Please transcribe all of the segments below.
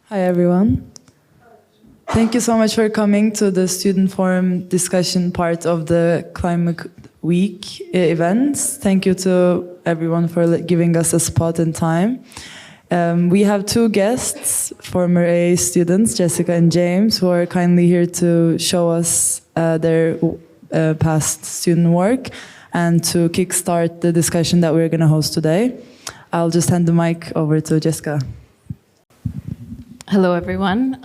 Hi, everyone. Thank you so much for coming to the student forum discussion part of the Climate Week events. Thank you to everyone for giving us a spot and time. We have two guests, former AA students, Jessica and James, who are kindly here to show us their past student work and to kickstart the discussion that we're going to host today. I'll just hand the mic over to Jessica. Hello, everyone.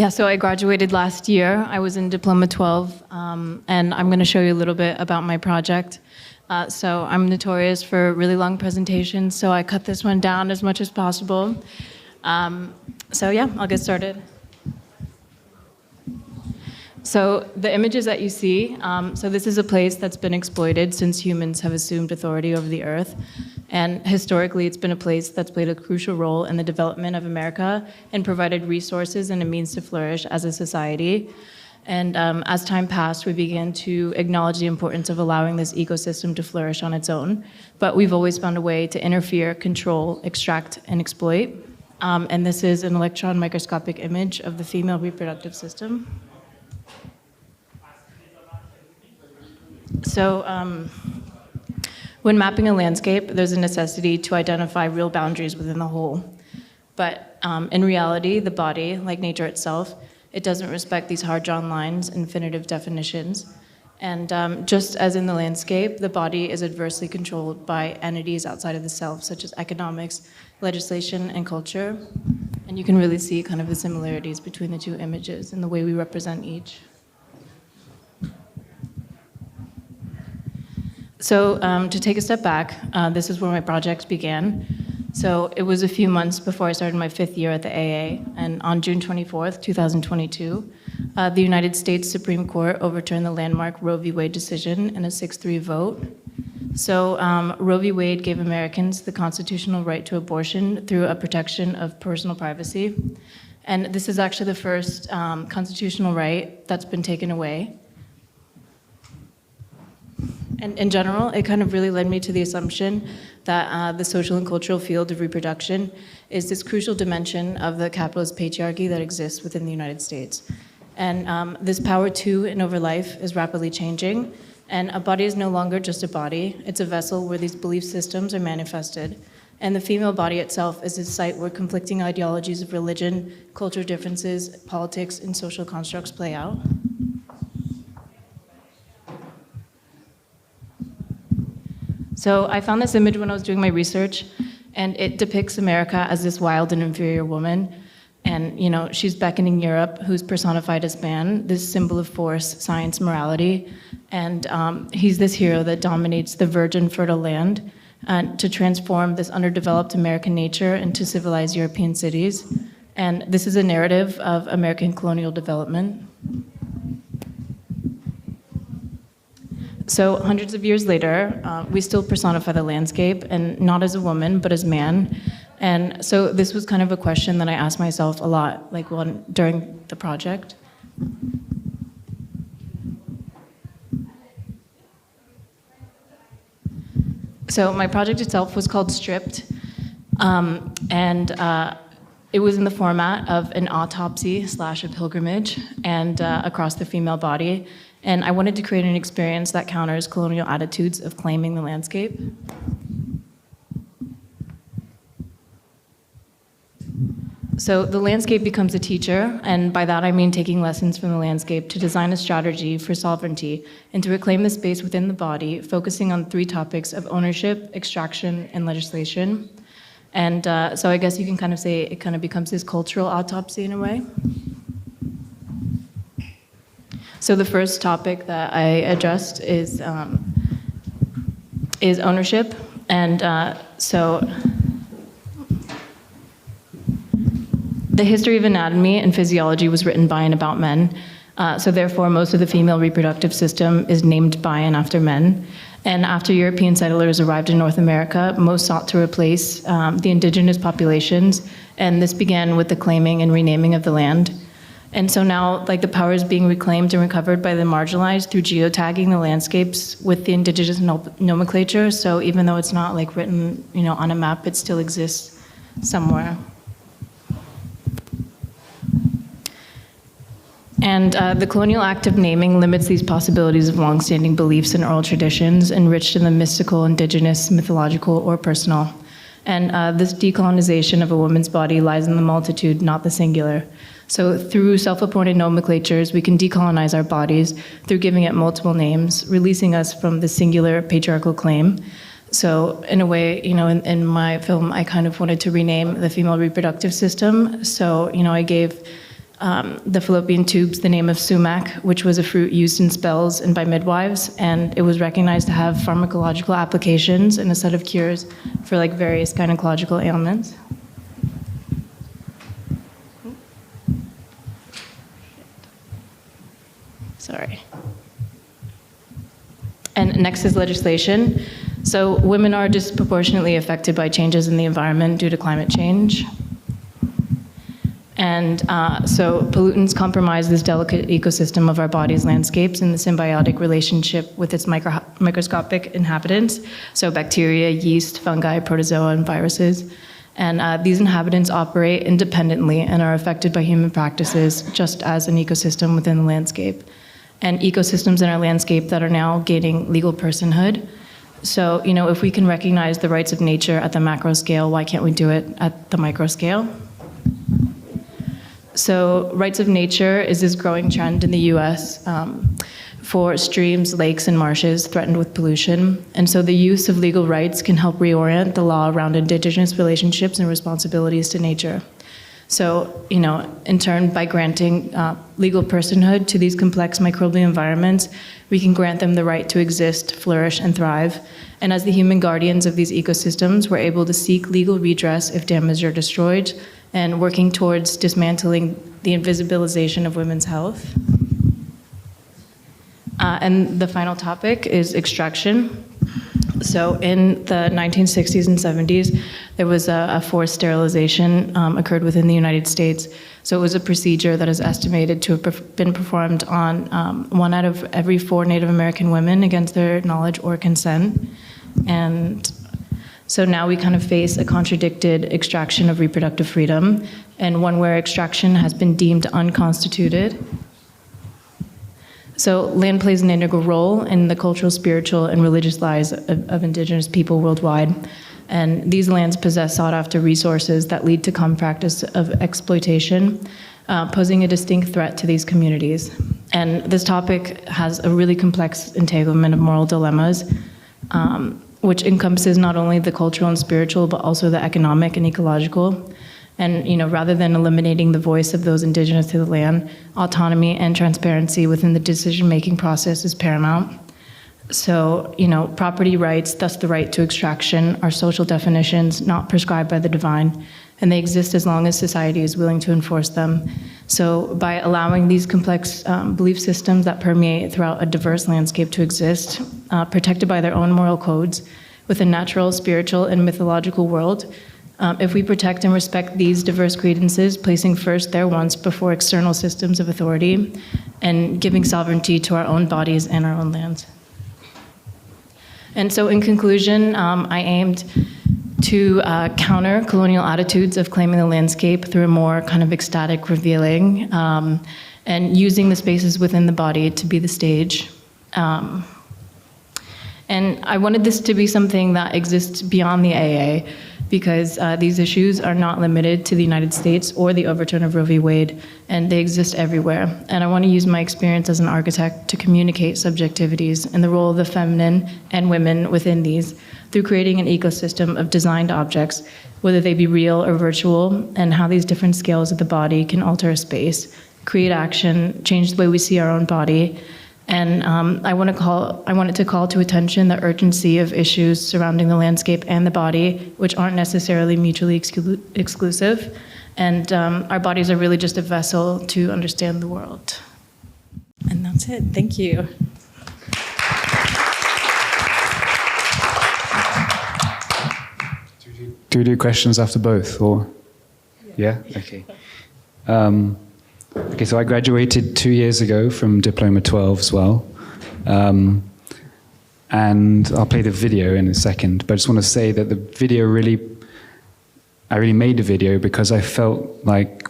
So I graduated last year. I was in Diploma 12, and I'm going to show you a little bit about my project. So I'm notorious for really long presentations, so I cut this one down as much as possible. I'll get started. So the images that you see, so this is a place that's been exploited since humans have assumed authority over the earth. And historically, it's been a place that's played a crucial role in the development of America and provided resources and a means to flourish as a society. And as time passed, we began to acknowledge the importance of allowing this ecosystem to flourish on its own. But we've always found a way to interfere, control, extract, and exploit. And this is an electron microscopic image of the female reproductive system. So when mapping a landscape, there's a necessity to identify real boundaries within the whole. But in reality, the body, like nature itself, it doesn't respect these hard-drawn lines, infinitive definitions. And just as in the landscape, the body is adversely controlled by entities outside of the self, such as economics, legislation, and culture. And you can really see kind of the similarities between the two images and the way we represent each. So to take a step back, this is where my project began. So it was a few months before I started my 5th year at the AA, and on June 24th, 2022, the United States Supreme Court overturned the landmark Roe v. Wade decision in a 6-3 vote. So Roe v. Wade gave Americans the constitutional right to abortion through a protection of personal privacy. And this is actually the first constitutional right that's been taken away. And in general, it kind of really led me to the assumption that the social and cultural field of reproduction is this crucial dimension of the capitalist patriarchy that exists within the United States. And this power to and over life is rapidly changing, and a body is no longer just a body, it's a vessel where these belief systems are manifested. And the female body itself is a site where conflicting ideologies of religion, cultural differences, politics, and social constructs play out. So I found this image when I was doing my research, and it depicts America as this wild and inferior woman. And, you know, she's beckoning Europe, who's personified as man, this symbol of force, science, morality. And he's this hero that dominates the virgin, fertile land to transform this underdeveloped American nature into civilized European cities. And this is a narrative of American colonial development. So hundreds of years later, we still personify the landscape, and not as a woman, but as man. And so this was kind of a question that I asked myself a lot, during the project. So my project itself was called Stripped, it was in the format of an autopsy / a pilgrimage and across the female body. And I wanted to create an experience that counters colonial attitudes of claiming the landscape. So the landscape becomes a teacher, and by that I mean taking lessons from the landscape to design a strategy for sovereignty and to reclaim the space within the body, focusing on 3 topics of ownership, extraction, and legislation. And so I guess you can kind of say it kind of becomes this cultural autopsy in a way. So the first topic that I addressed is ownership, and so the history of anatomy and physiology was written by and about men, so therefore most of the female reproductive system is named by and after men. And after European settlers arrived in North America, most sought to replace the indigenous populations, and this began with the claiming and renaming of the land. And so now, the power is being reclaimed and recovered by the marginalized through geotagging the landscapes with the indigenous nomenclature. So even though it's not written, on a map, it still exists somewhere. And the colonial act of naming limits these possibilities of longstanding beliefs and oral traditions enriched in the mystical, indigenous, mythological, or personal. And this decolonization of a woman's body lies in the multitude, not the singular. So through self-appointed nomenclatures, we can decolonize our bodies through giving it multiple names, releasing us from the singular patriarchal claim. So in a way, you know, in my film, I kind of wanted to rename the female reproductive system. So, you know, I gave the fallopian tubes the name of sumac, which was a fruit used in spells and by midwives, and it was recognized to have pharmacological applications and a set of cures for like various gynecological ailments. Sorry. And next is legislation. So women are disproportionately affected by changes in the environment due to climate change. And so pollutants compromise this delicate ecosystem of our body's landscapes in the symbiotic relationship with its microscopic inhabitants, so bacteria, yeast, fungi, protozoa, and viruses. And these inhabitants operate independently and are affected by human practices, just as an ecosystem within the landscape. And ecosystems in our landscape that are now gaining legal personhood. So, you know, if we can recognize the rights of nature at the macro scale, why can't we do it at the micro scale? So rights of nature is this growing trend in the US for streams, lakes, and marshes threatened with pollution. And so the use of legal rights can help reorient the law around indigenous relationships and responsibilities to nature. So, you know, in turn, by granting legal personhood to these complex microbial environments, we can grant them the right to exist, flourish, and thrive. And as the human guardians of these ecosystems, we're able to seek legal redress if damaged or destroyed, and working towards dismantling the invisibilization of women's health. And the final topic is extraction. So in the 1960s and 70s, there was a forced sterilization occurred within the United States. So it was a procedure that is estimated to have been performed on 1 out of every 4 Native American women against their knowledge or consent. And so now we kind of face a contradicted extraction of reproductive freedom, and one where extraction has been deemed unconstituted. So land plays an integral role in the cultural, spiritual, and religious lives of indigenous people worldwide. And these lands possess sought-after resources that lead to common practice of exploitation, posing a distinct threat to these communities. And this topic has a really complex entanglement of moral dilemmas, which encompasses not only the cultural and spiritual, but also the economic and ecological. And, you know, rather than eliminating the voice of those indigenous to the land, autonomy and transparency within the decision-making process is paramount. So, you know, property rights, thus the right to extraction, are social definitions not prescribed by the divine, and they exist as long as society is willing to enforce them. So by allowing these complex belief systems that permeate throughout a diverse landscape to exist, protected by their own moral codes, with a natural, spiritual, and mythological world, if we protect and respect these diverse credences, placing first their wants before external systems of authority, and giving sovereignty to our own bodies and our own lands. And so in conclusion, I aimed to counter colonial attitudes of claiming the landscape through a more kind of ecstatic revealing, and using the spaces within the body to be the stage. And I wanted this to be something that exists beyond the AA, because these issues are not limited to the United States or the overturn of Roe v. Wade, and they exist everywhere. And I want to use my experience as an architect to communicate subjectivities and the role of the feminine and women within these through creating an ecosystem of designed objects, whether they be real or virtual, and how these different scales of the body can alter a space, create action, change the way we see our own body. And I wanted to call to attention the urgency of issues surrounding the landscape and the body, which aren't necessarily mutually exclusive. And our bodies are really just a vessel to understand the world. And that's it. Thank you. Do we do questions after both, or? Yeah? Okay. Okay, so I graduated 2 years ago from Diploma 12 as well. And I'll play the video in a second, but I just want to say that the video I really made the video because I felt like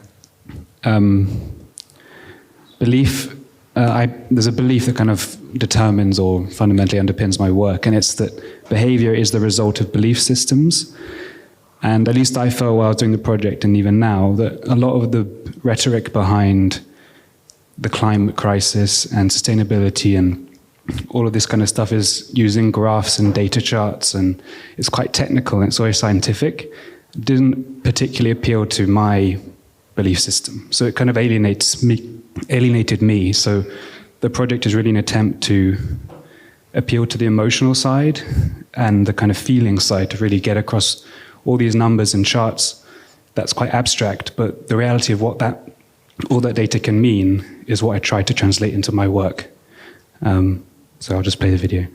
belief, there's a belief that kind of determines or fundamentally underpins my work, and it's that behavior is the result of belief systems. And at least I felt while I was doing the project, and even now, that a lot of the rhetoric behind the climate crisis and sustainability and all of this kind of stuff is using graphs and data charts, and it's quite technical and it's very scientific. It didn't particularly appeal to my belief system. So it kind of alienated me. So the project is really an attempt to appeal to the emotional side and the kind of feeling side, to really get across all these numbers and charts. That's quite abstract, but the reality of what all that data can mean is what I try to translate into my work. So I'll just play the video.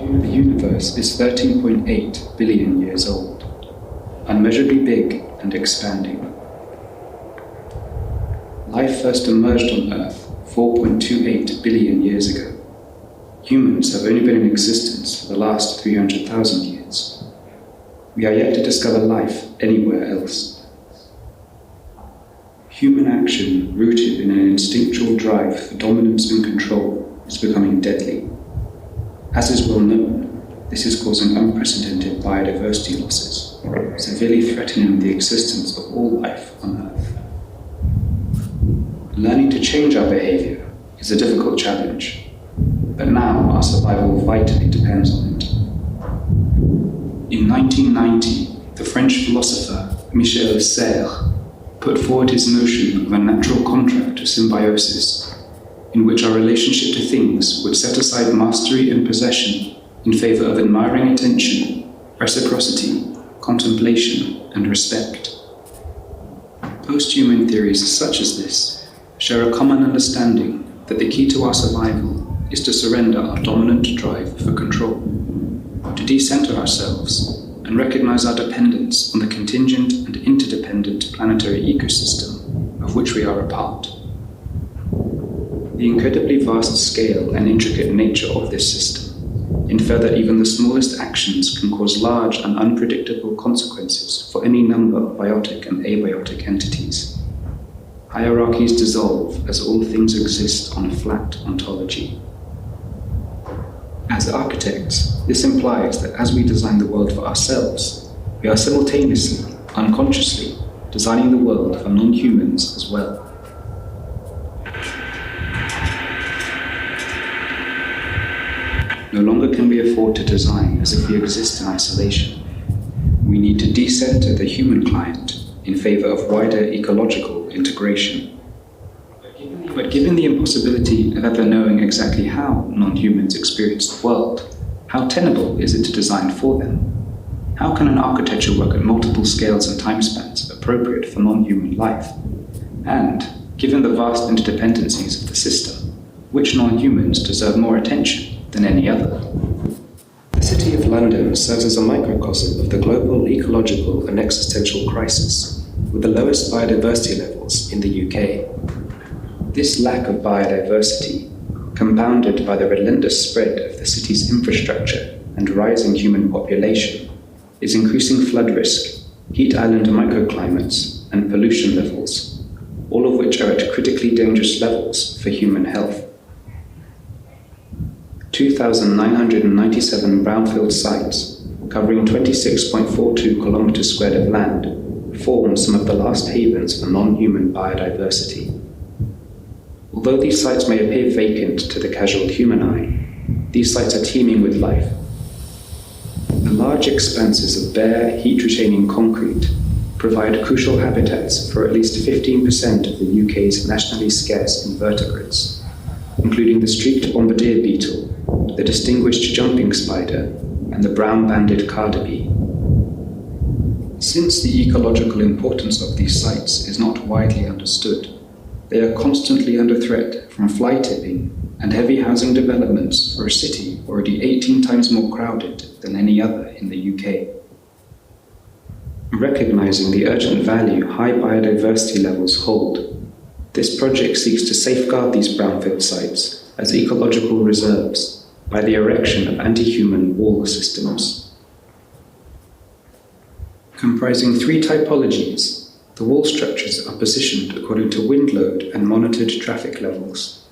The universe is 13.8 billion years old, unmeasurably big and expanding. Life first emerged on Earth 4.28 billion years ago. Humans have only been in existence for the last 300,000 years. We are yet to discover life anywhere else. Human action, rooted in an instinctual drive for dominance and control, is becoming deadly. As is well known, this is causing unprecedented biodiversity losses, severely threatening the existence of all life on Earth. Learning to change our behavior is a difficult challenge, but now our survival vitally depends on it. In 1990, the French philosopher Michel Serres put forward his notion of a natural contract of symbiosis, in which our relationship to things would set aside mastery and possession in favor of admiring attention, reciprocity, contemplation, and respect. Post-human theories such as this share a common understanding that the key to our survival is to surrender our dominant drive for control, to decenter ourselves and recognize our dependence on the contingent and interdependent planetary ecosystem of which we are a part. The incredibly vast scale and intricate nature of this system infer that even the smallest actions can cause large and unpredictable consequences for any number of biotic and abiotic entities. Hierarchies dissolve as all things exist on a flat ontology. As architects, this implies that as we design the world for ourselves, we are simultaneously, unconsciously, designing the world for non-humans as well. No longer can we afford to design as if we exist in isolation. We need to decenter the human client in favor of wider ecological integration. But given the impossibility of ever knowing exactly how non-humans experience the world, how tenable is it to design for them? How can an architecture work at multiple scales and timespans appropriate for non-human life? And, given the vast interdependencies of the system, which non-humans deserve more attention than any other? The City of London serves as a microcosm of the global ecological and existential crisis, with the lowest biodiversity levels in the UK. This lack of biodiversity, compounded by the relentless spread of the city's infrastructure and rising human population, is increasing flood risk, heat island microclimates, and pollution levels, all of which are at critically dangerous levels for human health. 2,997 brownfield sites, covering 26.42 kilometers squared of land, form some of the last havens for non-human biodiversity. Although these sites may appear vacant to the casual human eye, these sites are teeming with life. The large expanses of bare, heat-retaining concrete provide crucial habitats for at least 15% of the UK's nationally scarce invertebrates, including the streaked bombardier beetle, the distinguished jumping spider, and the brown-banded carder-bee. Since the ecological importance of these sites is not widely understood, they are constantly under threat from fly tipping and heavy housing developments for a city already 18 times more crowded than any other in the UK. Recognizing the urgent value high biodiversity levels hold, this project seeks to safeguard these brownfield sites as ecological reserves by the erection of anti-human wall systems. Comprising three typologies, the wall structures are positioned according to wind load and monitored traffic levels.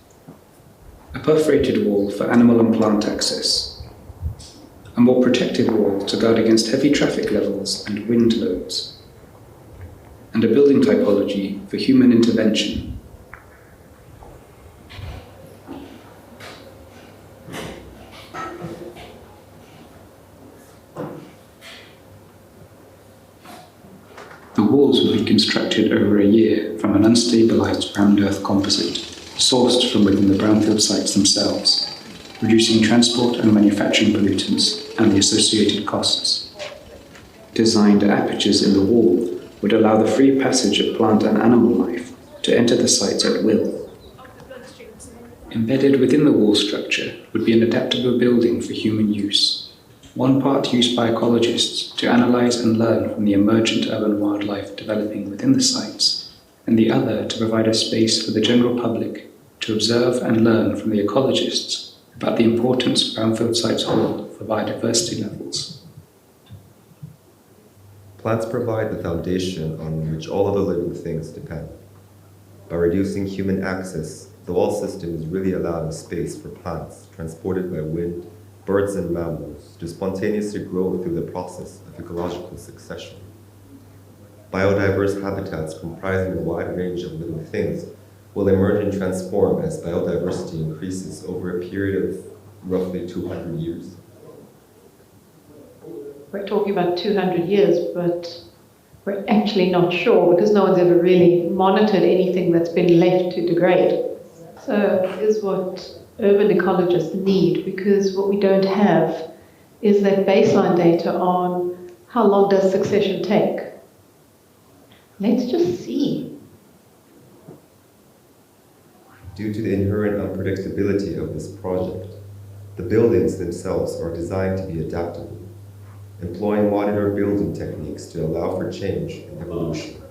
A perforated wall for animal and plant access, a more protected wall to guard against heavy traffic levels and wind loads, and a building typology for human intervention. The walls will be constructed over a year from an unstabilized round earth composite, sourced from within the brownfield sites themselves, reducing transport and manufacturing pollutants and the associated costs. Designed apertures in the wall would allow the free passage of plant and animal life to enter the sites at will. Embedded within the wall structure would be an adaptable building for human use, one part used by ecologists to analyze and learn from the emergent urban wildlife developing within the sites, and the other to provide a space for the general public to observe and learn from the ecologists about the importance brownfield sites hold for biodiversity levels. Plants provide the foundation on which all other living things depend. By reducing human access, the wall system is really allowing space for plants transported by wind, birds and mammals to spontaneously grow through the process of ecological succession. Biodiverse habitats comprising a wide range of living things will emerge and transform as biodiversity increases over a period of roughly 200 years. We're talking about 200 years, but we're actually not sure because no one's ever really monitored anything that's been left to degrade. So is what urban ecologists need, because what we don't have is that baseline data on how long does succession take. Let's just see. Due to the inherent unpredictability of this project, the buildings themselves are designed to be adaptable, employing modular building techniques to allow for change and evolution.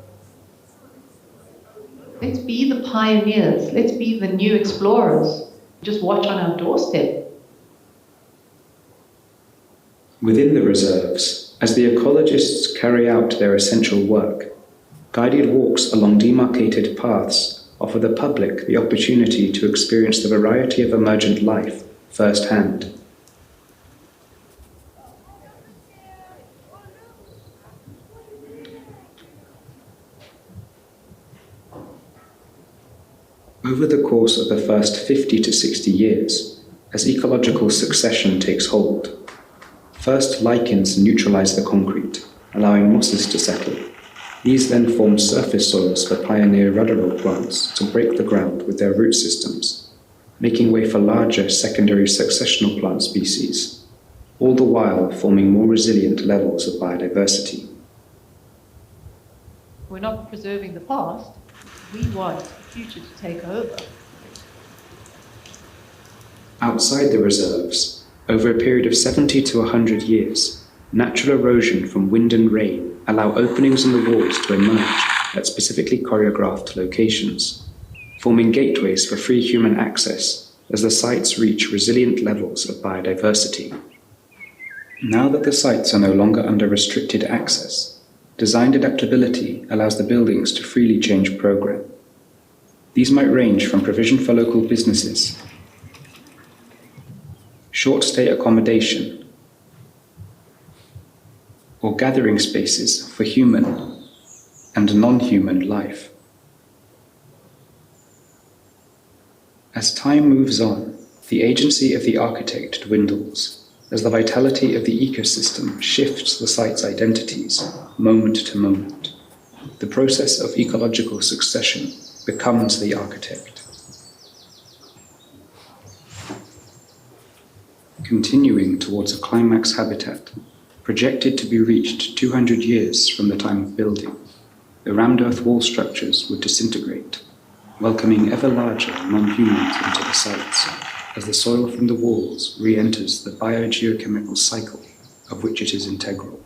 Let's be the pioneers. Let's be the new explorers. Just watch on our doorstep. Within the reserves, as the ecologists carry out their essential work, guided walks along demarcated paths offer the public the opportunity to experience the variety of emergent life firsthand. Over the course of the first 50 to 60 years, as ecological succession takes hold, first lichens neutralize the concrete, allowing mosses to settle. These then form surface soils for pioneer ruderal plants to break the ground with their root systems, making way for larger secondary successional plant species, all the while forming more resilient levels of biodiversity. We're not preserving the past. We want the future to take over. Outside the reserves, over a period of 70 to 100 years, natural erosion from wind and rain allow openings in the walls to emerge at specifically choreographed locations, forming gateways for free human access as the sites reach resilient levels of biodiversity. Now that the sites are no longer under restricted access, designed adaptability allows the buildings to freely change program. These might range from provision for local businesses, short-stay accommodation, or gathering spaces for human and non-human life. As time moves on, the agency of the architect dwindles, as the vitality of the ecosystem shifts the site's identities moment to moment. The process of ecological succession becomes the architect. Continuing towards a climax habitat, projected to be reached 200 years from the time of building, the rammed earth wall structures would disintegrate, welcoming ever larger non-humans into the sites, as the soil from the walls re-enters the biogeochemical cycle of which it is integral.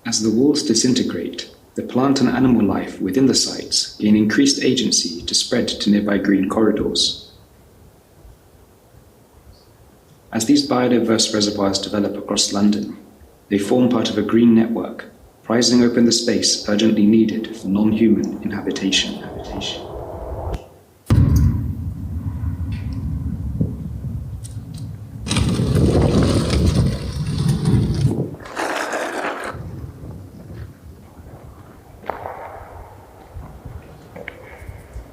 As the walls disintegrate, the plant and animal life within the sites gain increased agency to spread to nearby green corridors. As these biodiverse reservoirs develop across London, they form part of a green network, prizing open the space urgently needed for non-human inhabitation.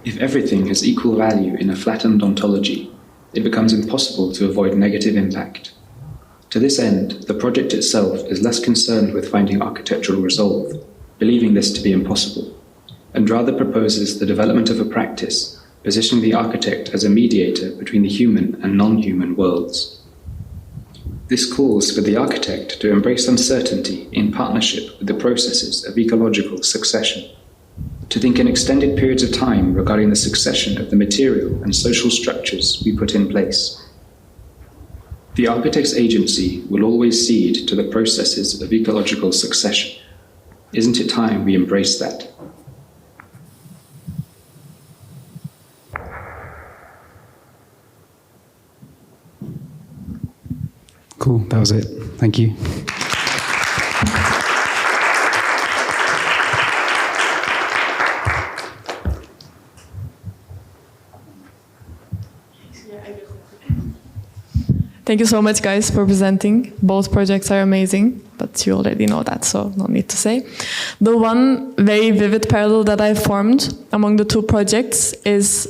If everything has equal value in a flattened ontology, it becomes impossible to avoid negative impact. To this end, the project itself is less concerned with finding architectural resolve, believing this to be impossible, and rather proposes the development of a practice positioning the architect as a mediator between the human and non-human worlds. This calls for the architect to embrace uncertainty in partnership with the processes of ecological succession, to think in extended periods of time regarding the succession of the material and social structures we put in place. The architect's agency will always cede to the processes of ecological succession. Isn't it time we embrace that? Cool, that was it. Thank you. Thank you so much, guys, for presenting. Both projects are amazing, but you already know that, so no need to say. The one very vivid parallel that I formed among the two projects is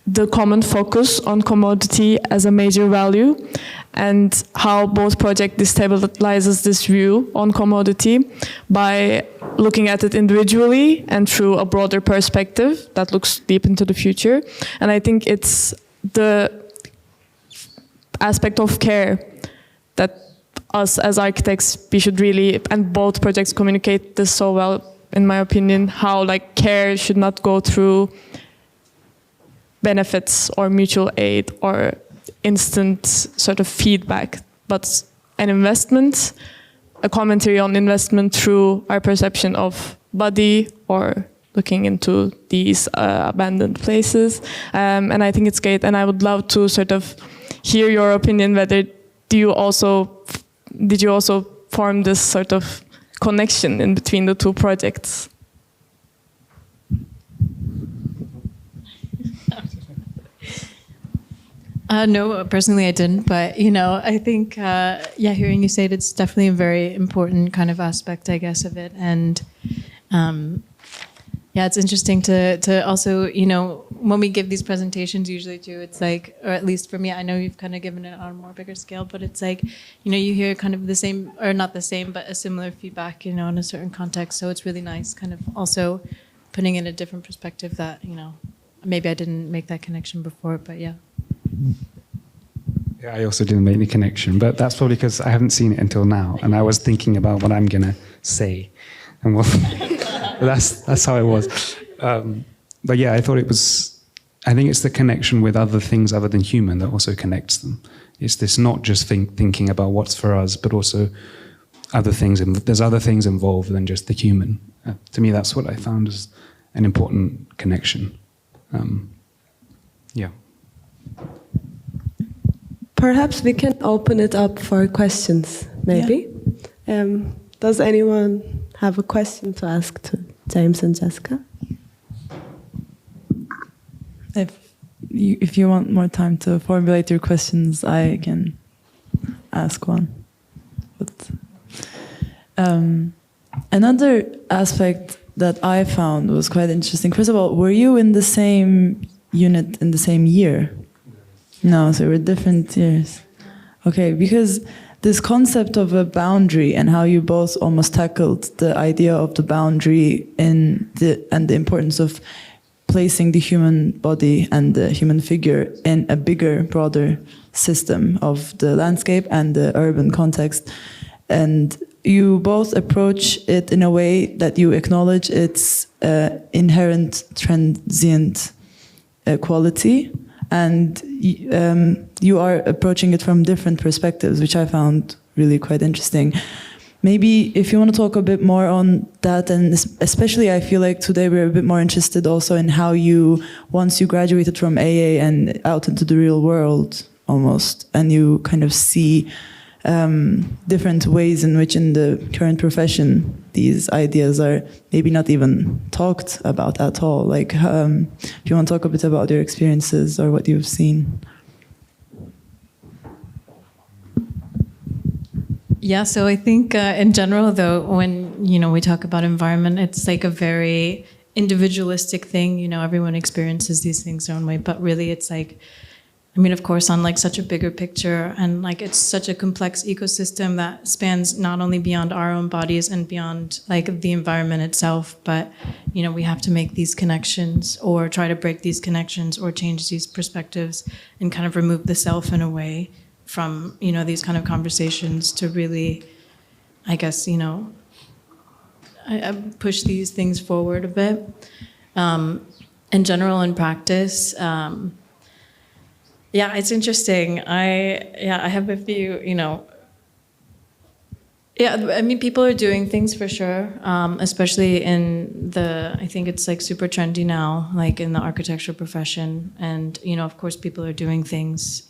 the common focus on commodity as a major value, and how both projects destabilizes this view on commodity by looking at it individually and through a broader perspective that looks deep into the future. And I think it's the aspect of care that us as architects, we should really, and both projects communicate this so well, in my opinion, how like care should not go through benefits or mutual aid or instant sort of feedback, but an investment, a commentary on investment through our perception of body or looking into these abandoned places. And I think it's great, and I would love to sort of hear your opinion, whether did you also form this sort of connection in between the two projects? No, personally I didn't, but I think hearing you say it, it's definitely a very important kind of aspect, I guess, of it. And it's interesting to also, when we give these presentations usually too, it's like, or at least for me, I know you've kind of given it on a more bigger scale, but it's like, you hear kind of the same, or not the same, but a similar feedback, in a certain context. So it's really nice kind of also putting in a different perspective that, maybe I didn't make that connection before, but yeah. Yeah, I also didn't make the connection, but that's probably because I haven't seen it until now, and I was thinking about what I'm gonna say, and what that's how it was. But yeah, I thought it was. I think it's the connection with other things other than human that also connects them. It's this not just thinking about what's for us, but also other things. And there's other things involved than just the human. To me, that's what I found as an important connection. Yeah. Perhaps we can open it up for questions, maybe. Yeah. Does anyone have a question to ask to James and Jessica? If you want more time to formulate your questions, I can ask one. But another aspect that I found was quite interesting. First of all, were you in the same unit in the same year? No, so we're different years. Okay, because this concept of a boundary and how you both almost tackled the idea of the boundary and the importance of placing the human body and the human figure in a bigger, broader system of the landscape and the urban context. And you both approach it in a way that you acknowledge its inherent transient quality, and you are approaching it from different perspectives, which I found really quite interesting. Maybe if you want to talk a bit more on that, and especially I feel like today we're a bit more interested also in how you, once you graduated from AA and out into the real world almost, and you kind of see different ways in which in the current profession these ideas are maybe not even talked about at all. Like, if you want to talk a bit about your experiences or what you've seen. Yeah, so I think in general, though, when we talk about environment, it's like a very individualistic thing. Everyone experiences these things their own way, but really, it's like, of course, on like such a bigger picture, and like it's such a complex ecosystem that spans not only beyond our own bodies and beyond like the environment itself, but we have to make these connections or try to break these connections or change these perspectives and kind of remove the self in a way from these kind of conversations to really, I guess, I push these things forward a bit. In general, in practice, yeah, it's interesting. I have a few, people are doing things for sure, especially in I think it's like super trendy now, like in the architectural profession. And, of course, people are doing things,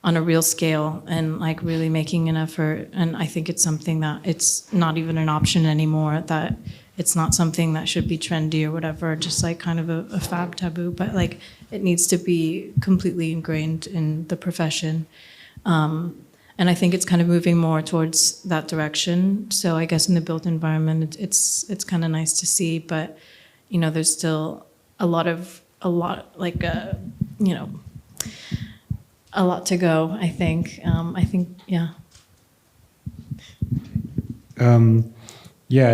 on a real scale and like really making an effort. And I think it's something that it's not even an option anymore, that it's not something that should be trendy or whatever, just like kind of a fab taboo, but like it needs to be completely ingrained in the profession. And I think it's kind of moving more towards that direction. So I guess in the built environment, it's kind of nice to see, but there's still a lot to go, I think. Yeah.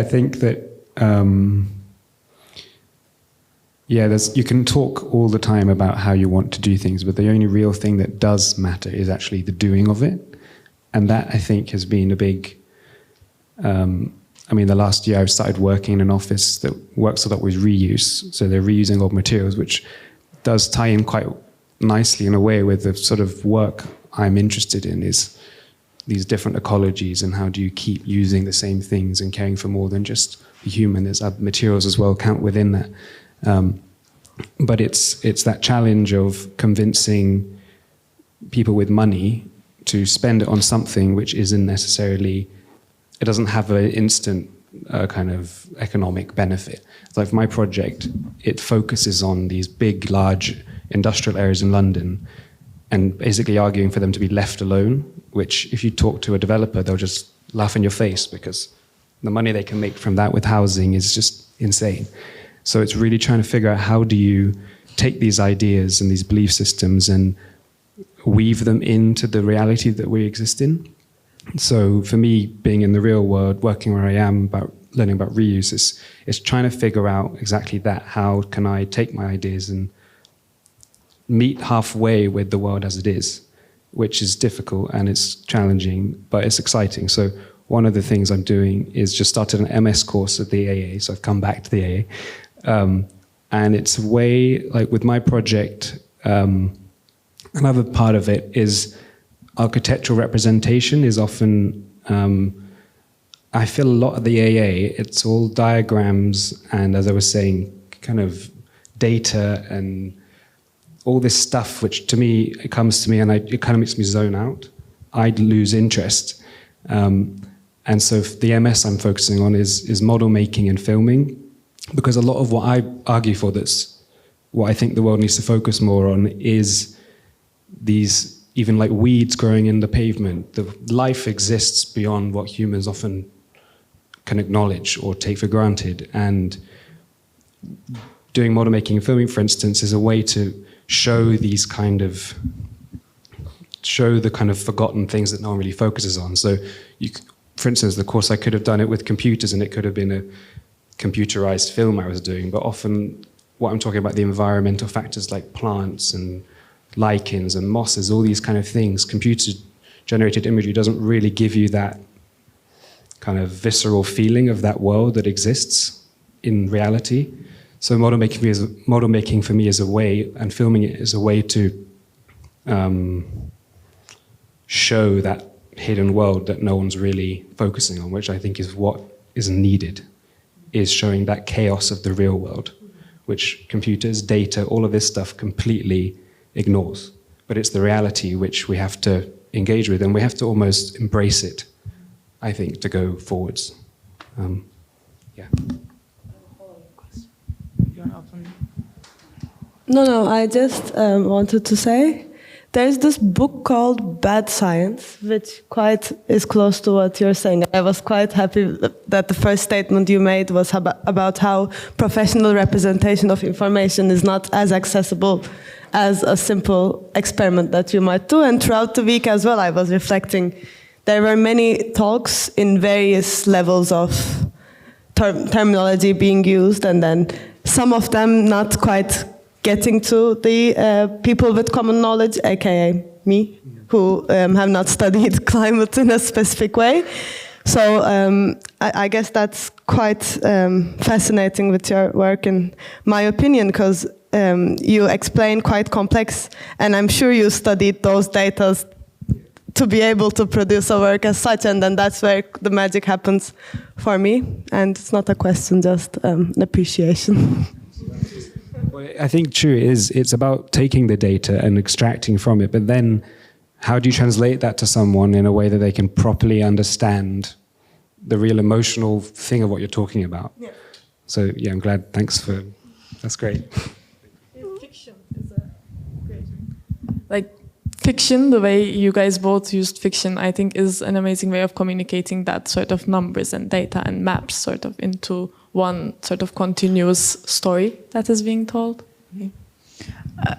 I think that you can talk all the time about how you want to do things, but the only real thing that does matter is actually the doing of it. And that, I think, has been a big... the last year I've started working in an office that works a lot with reuse. So they're reusing old materials, which does tie in quite nicely in a way with the sort of work I'm interested in, is these different ecologies and how do you keep using the same things and caring for more than just the human. There's other materials as well count within that. But it's that challenge of convincing people with money to spend it on something which isn't necessarily, it doesn't have an instant kind of economic benefit. So for my project, it focuses on these big, large industrial areas in London and basically arguing for them to be left alone, which if you talk to a developer, they'll just laugh in your face because the money they can make from that with housing is just insane. So it's really trying to figure out how do you take these ideas and these belief systems and weave them into the reality that we exist in. So for me, being in the real world, working where I am, learning about reuse, is trying to figure out exactly that. How can I take my ideas and meet halfway with the world as it is, which is difficult and it's challenging, but it's exciting. So one of the things I'm doing is just started an MS course at the AA, so I've come back to the AA. And it's a way, like with my project, another part of it is architectural representation is often, I feel a lot of the AA, it's all diagrams and, as I was saying, kind of data and all this stuff, which to me, it comes to me and it kind of makes me zone out. I'd lose interest. And so the MS I'm focusing on is model making and filming, because a lot of what I argue for, that's what I think the world needs to focus more on, is these, even like weeds growing in the pavement. The life exists beyond what humans often can acknowledge or take for granted. And doing model making and filming, for instance, is a way to show the kind of forgotten things that no one really focuses on. So, for instance, the course, I could have done it with computers, and it could have been a computerized film I was doing. But often, what I'm talking about, the environmental factors like plants and lichens and mosses, all these kind of things, computer-generated imagery doesn't really give you that kind of visceral feeling of that world that exists in reality. So model making for me is a way, and filming it is a way to show that hidden world that no one's really focusing on, which I think is what is needed, is showing that chaos of the real world, which computers, data, all of this stuff completely ignores. But it's the reality which we have to engage with, and we have to almost embrace it, I think, to go forwards. Yeah. No, I just wanted to say there's this book called Bad Science, which quite is close to what you're saying. I was quite happy that the first statement you made was about how professional representation of information is not as accessible as a simple experiment that you might do. And throughout the week as well, I was reflecting. There were many talks in various levels of terminology being used, and then some of them not quite getting to the people with common knowledge, aka me, who have not studied climate in a specific way. So I guess that's quite fascinating with your work, in my opinion, because you explain quite complex, and I'm sure you studied those data to be able to produce a work as such, and then that's where the magic happens for me. And it's not a question, just an appreciation. Well, I think true it's about taking the data and extracting from it, but then how do you translate that to someone in a way that they can properly understand the real emotional thing of what you're talking about? Yeah. So yeah, I'm glad. Thanks for that's great. Fiction is a great like fiction. The way you guys both used fiction, I think, is an amazing way of communicating that sort of numbers and data and maps sort of into one sort of continuous story that is being told. Okay.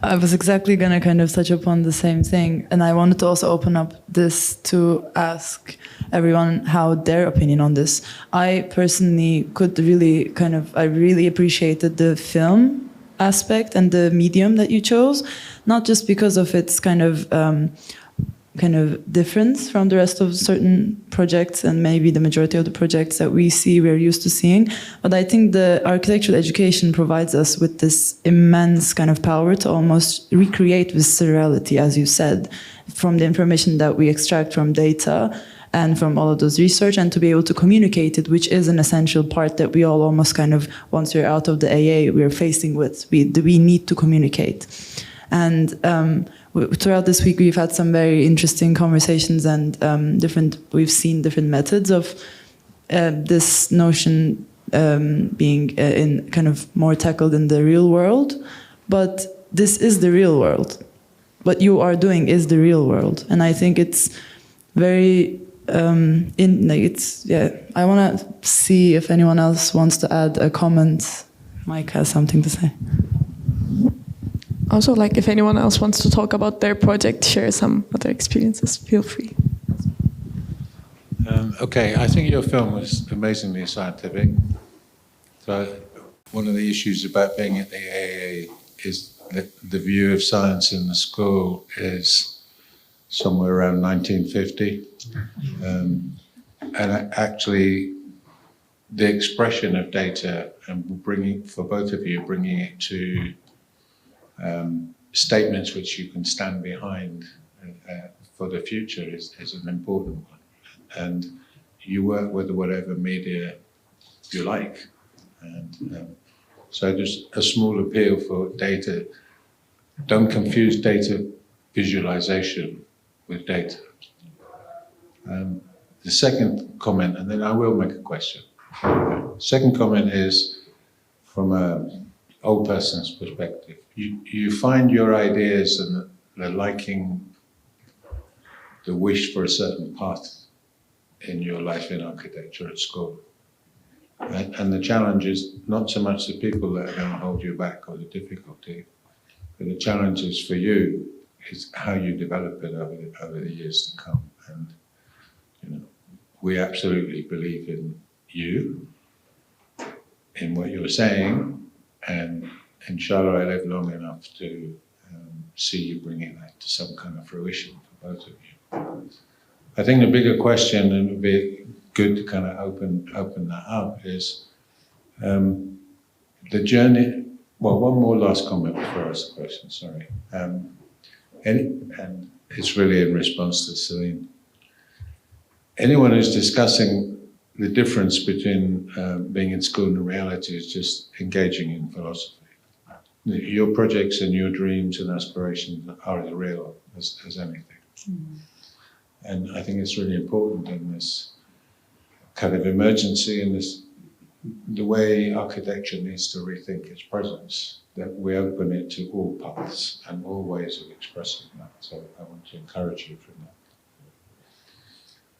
I was exactly going to kind of touch upon the same thing, and I wanted to also open up this to ask everyone how their opinion on this. I personally I really appreciated the film aspect and the medium that you chose, not just because of its kind of difference from the rest of certain projects and maybe the majority of the projects that we're used to seeing, but I think the architectural education provides us with this immense kind of power to almost recreate viscerality, as you said, from the information that we extract from data and from all of those research, and to be able to communicate it, which is an essential part that we all almost kind of, once we're out of the AA, we're facing with. We need to communicate. And throughout this week, we've had some very interesting conversations, and we've seen different methods of this notion being in kind of more tackled in the real world. But this is the real world. What you are doing is the real world, and I think it's very I want to see if anyone else wants to add a comment. Mike has something to say. Also, if anyone else wants to talk about their project, share some other experiences, feel free. Okay, I think your film was amazingly scientific. So one of the issues about being at the AA is that the view of science in the school is somewhere around 1950. And actually, the expression of data and for both of you, bringing it to statements which you can stand behind for the future is an important one. And you work with whatever media you like. And so just a small appeal for data. Don't confuse data visualization with data. The second comment, and then I will make a question. Second comment is from an old person's perspective. You find your ideas and the liking, the wish for a certain path in your life in architecture at school. And the challenge is not so much the people that are going to hold you back or the difficulty, but the challenge is for you is how you develop it over the years to come. And we absolutely believe in you, in what you're saying, and inshallah I live long enough to see you bringing that to some kind of fruition for both of you. I think the bigger question, and it would be good to kind of open that up, is the journey. Well, one more last comment before I ask the question, sorry. And it's really in response to Celine. Anyone who's discussing the difference between being in school and reality is just engaging in philosophy. Your projects and your dreams and aspirations are as real as anything. Mm. And I think it's really important in this kind of emergency, in this, the way architecture needs to rethink its presence, that we open it to all paths and all ways of expressing that. So I want to encourage you from that.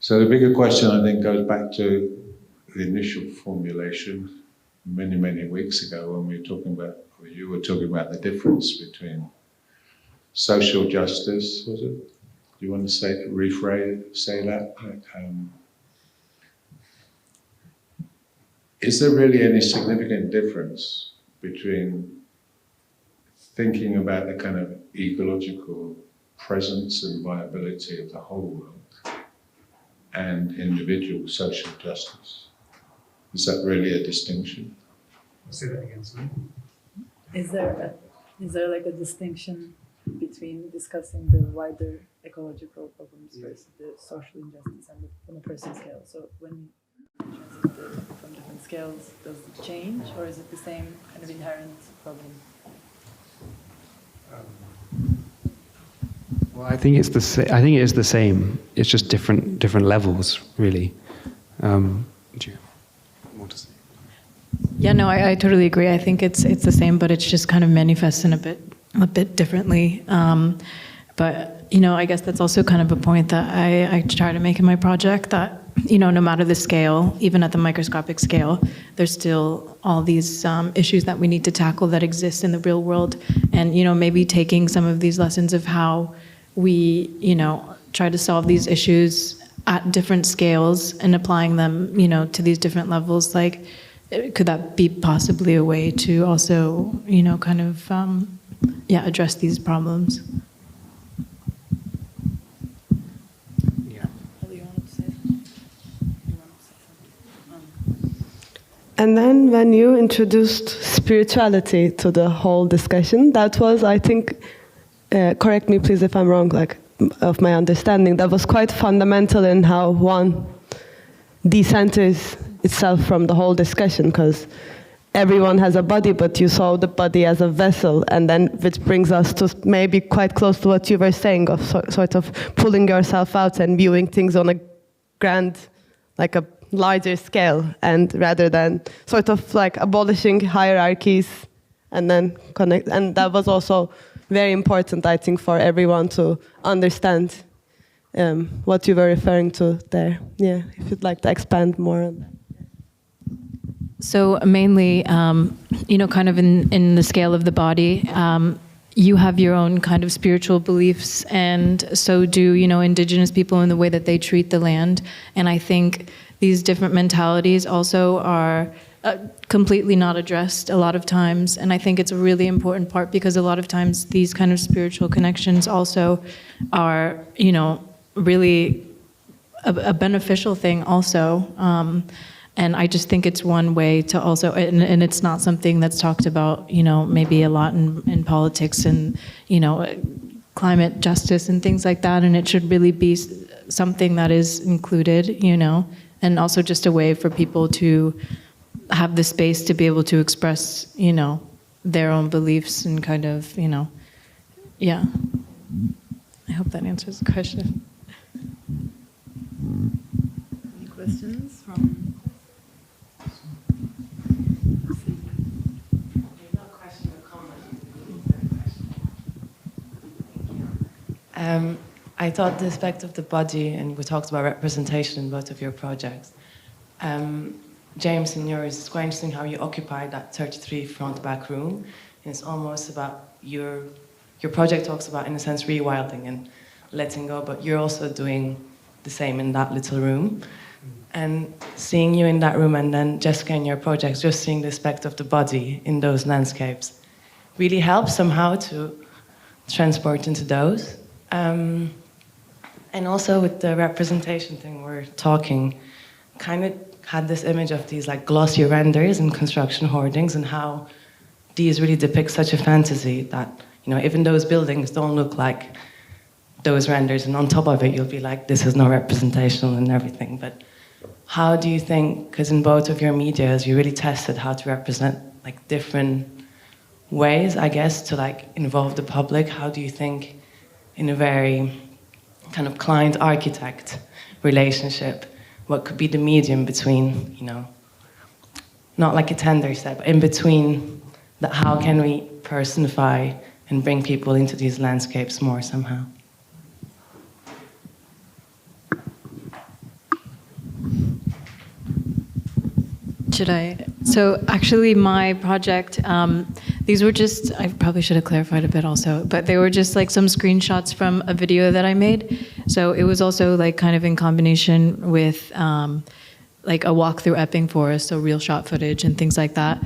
So the bigger question, I think, goes back to the initial formulation many, many weeks ago when we were talking about, or you were talking about the difference between social justice, was it? Do you want to say that? Is there really any significant difference between thinking about the kind of ecological presence and viability of the whole world and individual social justice? Is that really a distinction? Say that again, sorry. Is there like a distinction between discussing the wider ecological problems versus the social injustice on a personal scale? So when you transit from different scales, does it change, or is it the same kind of inherent problem? Well, I think it's I think it is the same. It's just different levels, really. Do you want to say? Yeah, no, I totally agree. I think it's the same, but it's just kind of manifests in a bit differently. But I guess that's also kind of a point that I try to make in my project, that no matter the scale, even at the microscopic scale, there's still all these issues that we need to tackle that exist in the real world, and maybe taking some of these lessons of how we try to solve these issues at different scales and applying them to these different levels, like. Could that be possibly a way to also, kind of, address these problems? Yeah. And then when you introduced spirituality to the whole discussion, that was, I think, correct me please if I'm wrong, like, of my understanding, that was quite fundamental in how one decenters itself from the whole discussion, because everyone has a body, but you saw the body as a vessel, and then which brings us to maybe quite close to what you were saying of sort of pulling yourself out and viewing things on a grand, like a larger scale, and rather than sort of like abolishing hierarchies and then connect. And that was also very important, I think, for everyone to understand what you were referring to there. Yeah, if you'd like to expand more on that. So mainly, kind of in the scale of the body, you have your own kind of spiritual beliefs, and so do, indigenous people in the way that they treat the land. And I think these different mentalities also are completely not addressed a lot of times. And I think it's a really important part, because a lot of times these kind of spiritual connections also are, really a beneficial thing also. And I just think it's one way to also, and it's not something that's talked about, maybe a lot in politics and, climate justice and things like that. And it should really be something that is included, and also just a way for people to have the space to be able to express, their own beliefs and kind of, yeah. I hope that answers the question. Any questions from? I thought the aspect of the body, and we talked about representation in both of your projects, James, in yours, it's quite interesting how you occupy that 33 front-back room. And it's almost about your project talks about, in a sense, rewilding and letting go, but you're also doing the same in that little room. And seeing you in that room, and then Jessica in your projects, just seeing the aspect of the body in those landscapes really helps somehow to transport into those. And also with the representation thing we're talking, kind of had this image of these like glossy renders and construction hoardings, and how these really depict such a fantasy that, you know, even those buildings don't look like those renders, and on top of it you'll be like, this is not representational and everything. But how do you think, because in both of your medias you really tested how to represent like different ways, I guess, to like involve the public, how do you think in a very kind of client-architect relationship, what could be the medium between, you know, not like a tender step, but in between that, how can we personify and bring people into these landscapes more somehow? Should I? So actually my project, these were just, I probably should have clarified a bit also, but they were just like some screenshots from a video that I made. So it was also like kind of in combination with like a walk through Epping Forest, so real shot footage and things like that.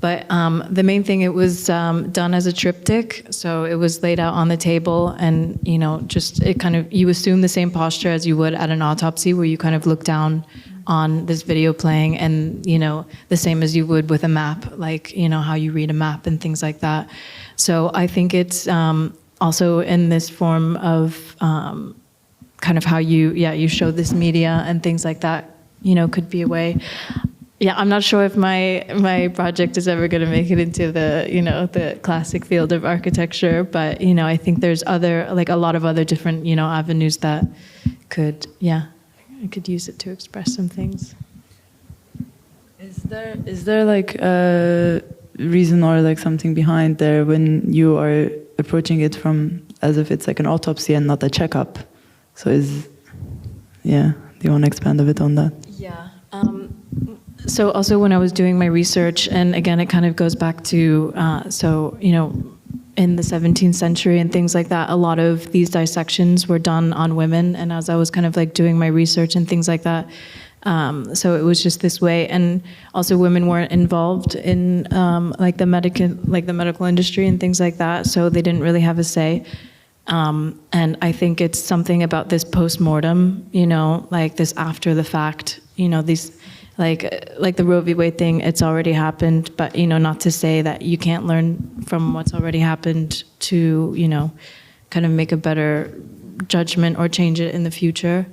But the main thing, it was done as a triptych, so it was laid out on the table, and you know, just it kind of, you assume the same posture as you would at an autopsy, where you kind of look down on this video playing, and you know, the same as you would with a map, like you know how you read a map and things like that. So I think it's also in this form of kind of how you show this media and things like that, you know, could be a way. Yeah, I'm not sure if my project is ever going to make it into the, you know, the classic field of architecture, but you know, I think there's other, like a lot of other different, you know, avenues that could, I could use it to express some things. Is there like a reason or like something behind there when you are approaching it from as if it's like an autopsy and not a checkup? So do you want to expand a bit on that? Yeah. So also when I was doing my research, and again, it kind of goes back to, so, you know, in the 17th century and things like that, a lot of these dissections were done on women. And as I was kind of like doing my research and things like that, so it was just this way. And also women weren't involved in like the medical industry and things like that. So they didn't really have a say. And I think it's something about this post-mortem, you know, like this after the fact, you know, these, like the Roe v. Wade thing, it's already happened, but, you know, not to say that you can't learn from what's already happened to, you know, kind of make a better judgment or change it in the future.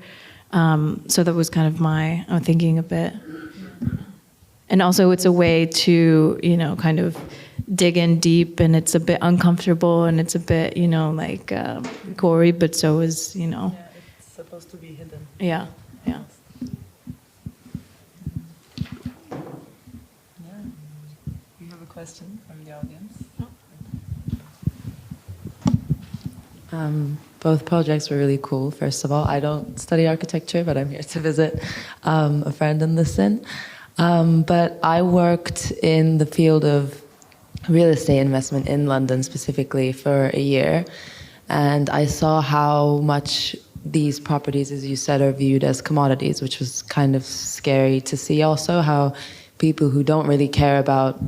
So that was kind of my thinking a bit. And also it's a way to, you know, kind of dig in deep, and it's a bit uncomfortable, and it's a bit, you know, like gory, but so is, you know. Yeah, it's supposed to be hidden. Yeah. Question from the audience. Both projects were really cool. First of all, I don't study architecture, but I'm here to visit a friend and listen. But I worked in the field of real estate investment in London specifically for a year, and I saw how much these properties, as you said, are viewed as commodities, which was kind of scary to see. Also, how people who don't really care about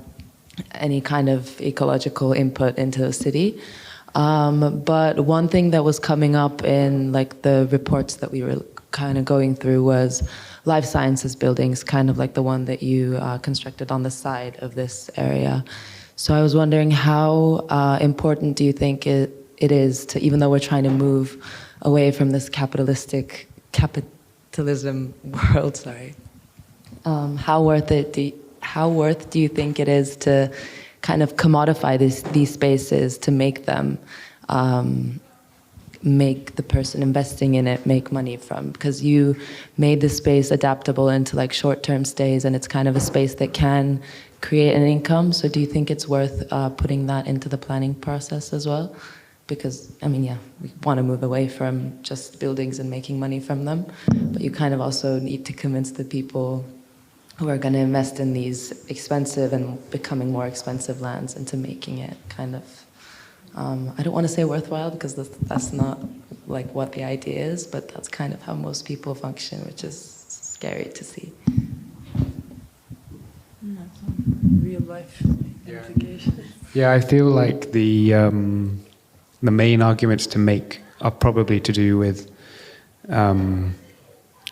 any kind of ecological input into the city. But one thing that was coming up in like the reports that we were kind of going through was life sciences buildings, kind of like the one that you constructed on the side of this area. So I was wondering, how important do you think it is to, even though we're trying to move away from this capitalism world, how worth do you think it is to kind of commodify these spaces, to make them, make the person investing in it make money from? Because you made the space adaptable into like short-term stays, and it's kind of a space that can create an income. So do you think it's worth putting that into the planning process as well? Because, I mean, yeah, we want to move away from just buildings and making money from them, but you kind of also need to convince the people who are going to invest in these expensive and becoming more expensive lands into making it kind of, I don't want to say worthwhile because that's not like what the idea is, but that's kind of how most people function, which is scary to see. Real life implications. Yeah, I feel like the main arguments to make are probably to do with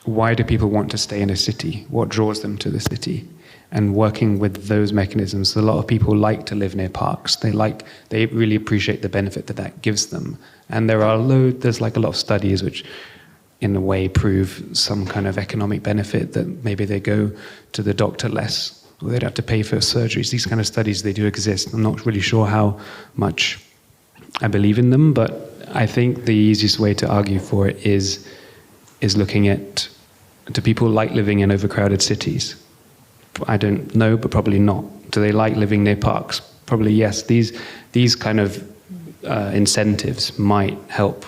why do people want to stay in a city? What draws them to the city? And working with those mechanisms. A lot of people like to live near parks. They really appreciate the benefit that gives them. And there's like a lot of studies which in a way prove some kind of economic benefit, that maybe they go to the doctor less, or they don't have to pay for surgeries. These kind of studies, they do exist. I'm not really sure how much I believe in them, but I think the easiest way to argue for it is looking at, do people like living in overcrowded cities? I don't know, but probably not. Do they like living near parks? Probably yes. These kind of incentives might help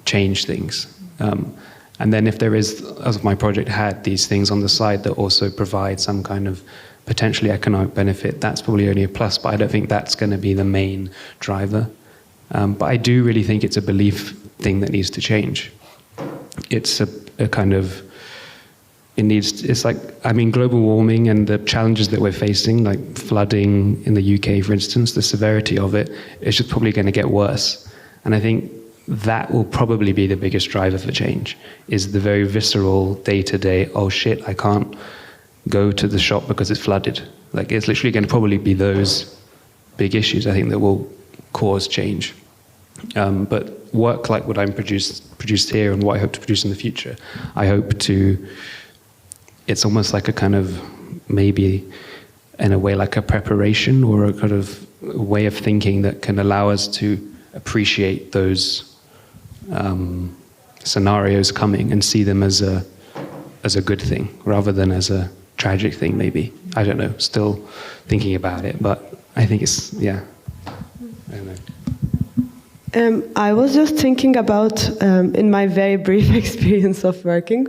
change things. And then if there is, as my project had, these things on the side that also provide some kind of potentially economic benefit, that's probably only a plus, but I don't think that's going to be the main driver. But I do really think it's a belief thing that needs to change. It's a kind of, it's like, I mean, global warming and the challenges that we're facing, like flooding in the UK, for instance, the severity of it is just probably going to get worse. And I think that will probably be the biggest driver for change, is the very visceral day-to-day, oh shit, I can't go to the shop because it's flooded. Like, it's literally going to probably be those big issues, I think, that will cause change. But work like what I'm produced here and what I hope to produce in the future, I hope to, it's almost like a kind of, maybe in a way like a preparation or a kind of way of thinking that can allow us to appreciate those scenarios coming and see them as a good thing rather than as a tragic thing, maybe. I don't know, still thinking about it, but I think it's, yeah, I don't know. I was just thinking about, in my very brief experience of working,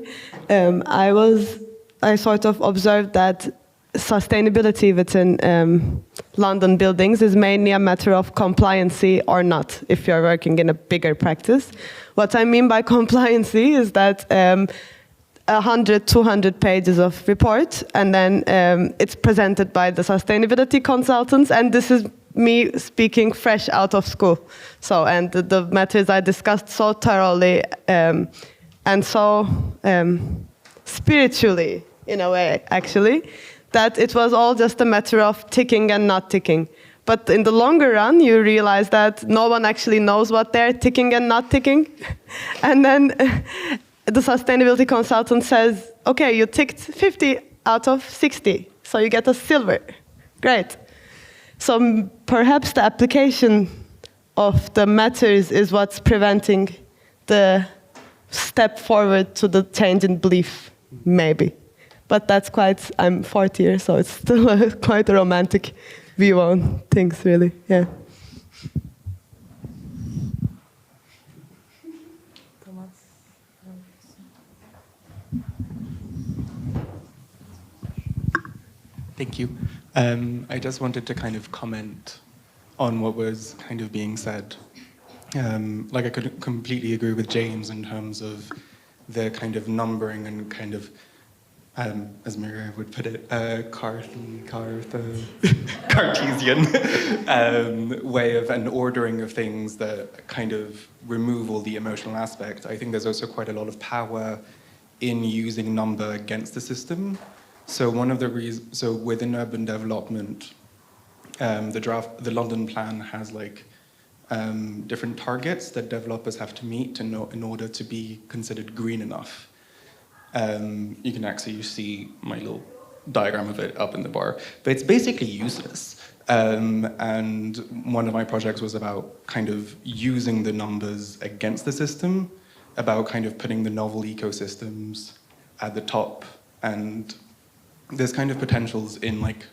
I sort of observed that sustainability within London buildings is mainly a matter of compliancy or not, if you're working in a bigger practice. What I mean by compliancy is that 100, 200 pages of report, and then it's presented by the sustainability consultants, and this is me speaking fresh out of school. So, and the matters I discussed so thoroughly and so spiritually, in a way, actually, that it was all just a matter of ticking and not ticking. But in the longer run, you realize that no one actually knows what they're ticking and not ticking. And then the sustainability consultant says, okay, you ticked 50 out of 60, so you get a silver. Great. So perhaps the application of the matters is what's preventing the step forward to the change in belief, maybe. But that's quite, I'm 40 years, so it's still quite a romantic view on things, really, yeah. Thank you. I just wanted to kind of comment on what was kind of being said. Like, I could completely agree with James in terms of the kind of numbering and kind of, as Maria would put it, Cartesian way of an ordering of things that kind of remove all the emotional aspect. I think there's also quite a lot of power in using number against the system. So one of the reasons, so within urban development, the London plan has like different targets that developers have to meet in order to be considered green enough. You can actually see my little diagram of it up in the bar, but it's basically useless. And one of my projects was about kind of using the numbers against the system, about kind of putting the novel ecosystems at the top, and there's kind of potentials in like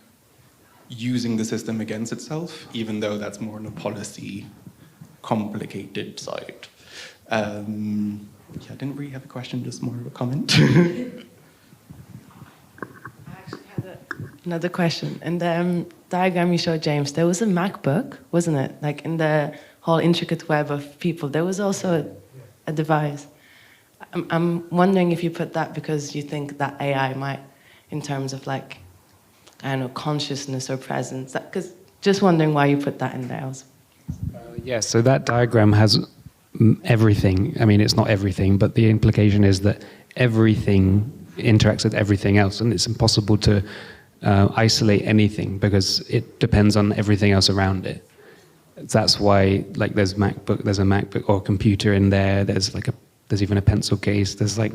using the system against itself, even though that's more on a policy complicated side. Yeah, I didn't really have a question, just more of a comment. Another question. In the diagram you showed, James, there was a MacBook, wasn't it? Like in the whole intricate web of people, there was also a device. I'm wondering if you put that because you think that AI might, in terms of like, I don't know, consciousness or presence. Because just wondering why you put that in there. Yeah, so that diagram has everything. I mean, it's not everything, but the implication is that everything interacts with everything else, and it's impossible to isolate anything because it depends on everything else around it. That's why, like, there's a MacBook or a computer in there. There's even a pencil case. There's like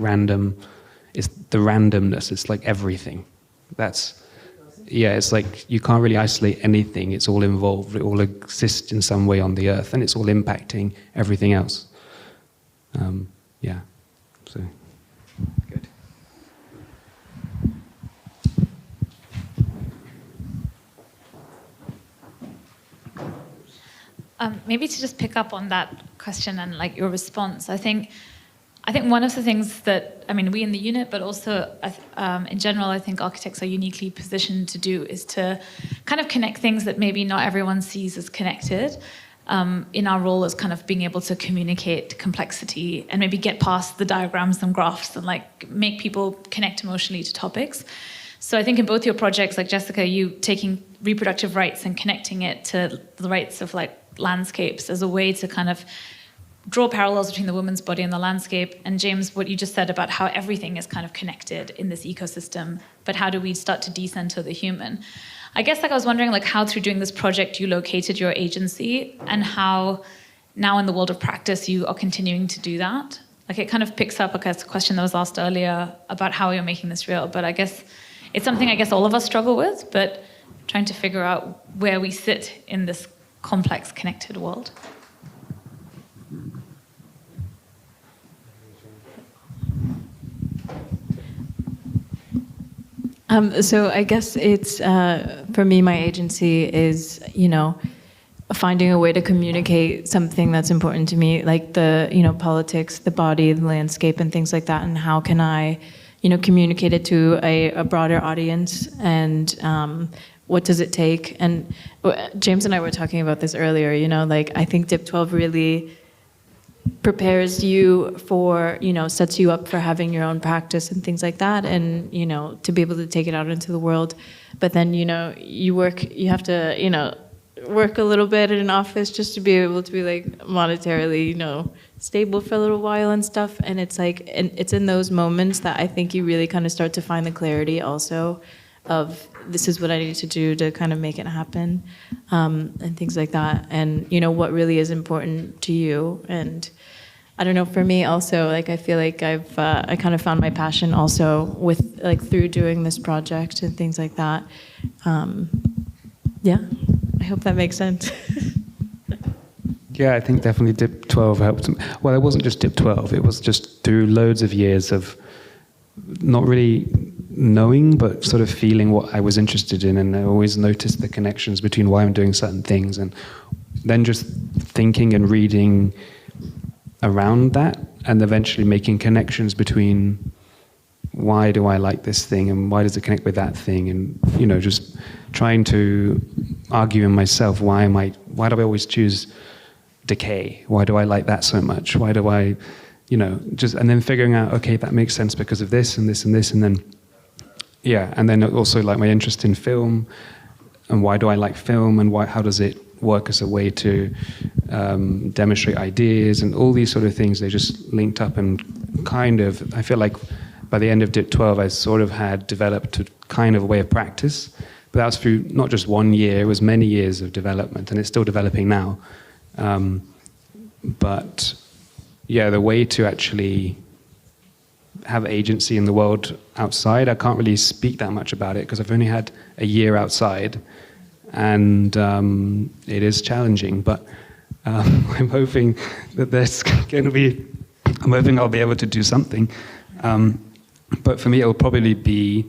it's the randomness. It's like everything. It's like you can't really isolate anything. It's all involved. It all exists in some way on the earth, and it's all impacting everything else. So good. Maybe to just pick up on that question and like your response, I think one of the things that, I mean, we in the unit, but also in general, I think architects are uniquely positioned to do is to kind of connect things that maybe not everyone sees as connected in our role as kind of being able to communicate complexity and maybe get past the diagrams and graphs and like make people connect emotionally to topics. So I think in both your projects, like Jessica, you taking reproductive rights and connecting it to the rights of like landscapes as a way to kind of draw parallels between the woman's body and the landscape. And James, what you just said about how everything is kind of connected in this ecosystem, but how do we start to decenter the human? I guess like I was wondering like how through doing this project you located your agency and how now in the world of practice you are continuing to do that. Like it kind of picks up, like, a question that was asked earlier about how you're making this real, but I guess it's something I guess all of us struggle with, but trying to figure out where we sit in this complex, connected world. So I guess it's, for me, my agency is, finding a way to communicate something that's important to me, like the, politics, the body, the landscape, and things like that, and how can I, communicate it to a broader audience, and what does it take? And James and I were talking about this earlier, like I think DIP 12 really prepares you for, sets you up for having your own practice and things like that, and, to be able to take it out into the world. But then, you have to, work a little bit in an office just to be able to be like monetarily, stable for a little while and stuff. And it's like, and it's in those moments that I think you really kind of start to find the clarity also of this is what I need to do to kind of make it happen, and things like that. And, what really is important to you. And I don't know, for me also, like, I feel like I kind of found my passion also with, like, through doing this project and things like that. Yeah, I hope that makes sense. Yeah, I think definitely DIP 12 helped. Well, it wasn't just DIP 12, it was just through loads of years of not really knowing, but sort of feeling what I was interested in, and I always noticed the connections between why I'm doing certain things, and then just thinking and reading around that, and eventually making connections between why do I like this thing and why does it connect with that thing, and just trying to argue in myself why do I always choose decay? Why do I like that so much? Why do I, and then figuring out, okay, that makes sense because of this and this and this, and then and then also like my interest in film, and why do I like film, and how does it work as a way to demonstrate ideas, and all these sort of things. They just linked up, and kind of, I feel like by the end of DIP 12, I sort of had developed a kind of a way of practice, but that was through not just 1 year, it was many years of development, and it's still developing now. But yeah, the way to actually have agency in the world outside, I can't really speak that much about it because I've only had a year outside, and it is challenging, but I'm hoping that there's going to be, I'm hoping I'll be able to do something. But for me, it'll probably be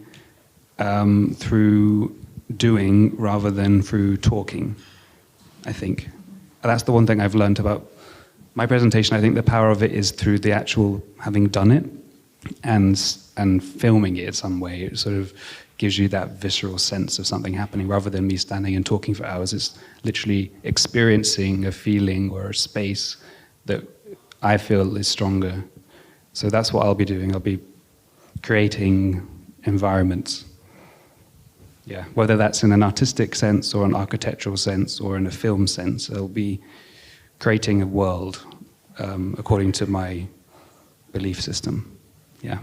through doing rather than through talking, I think. That's the one thing I've learned about my presentation. I think the power of it is through the actual having done it and filming it some way. It sort of gives you that visceral sense of something happening rather than me standing and talking for hours. It's literally experiencing a feeling or a space that I feel is stronger. So that's what I'll be doing. I'll be creating environments. Yeah, whether that's in an artistic sense or an architectural sense or in a film sense, I'll be creating a world according to my belief system. Yeah.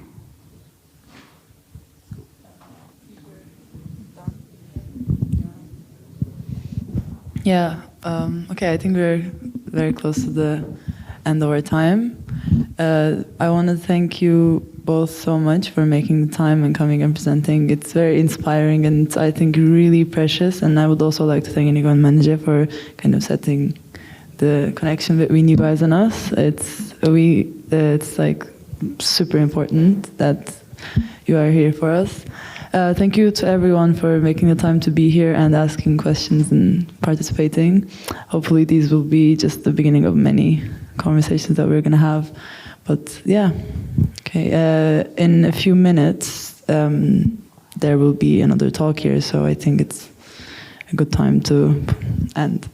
Yeah, okay, I think we're very close to the end of our time. I want to thank you both so much for making the time and coming and presenting. It's very inspiring and I think really precious. And I would also like to thank Inigo and Manager for kind of setting the connection between you guys and us. It's like super important that you are here for us. Thank you to everyone for making the time to be here and asking questions and participating. Hopefully these will be just the beginning of many conversations that we're going to have. But yeah, okay. In a few minutes, there will be another talk here, so I think it's a good time to end.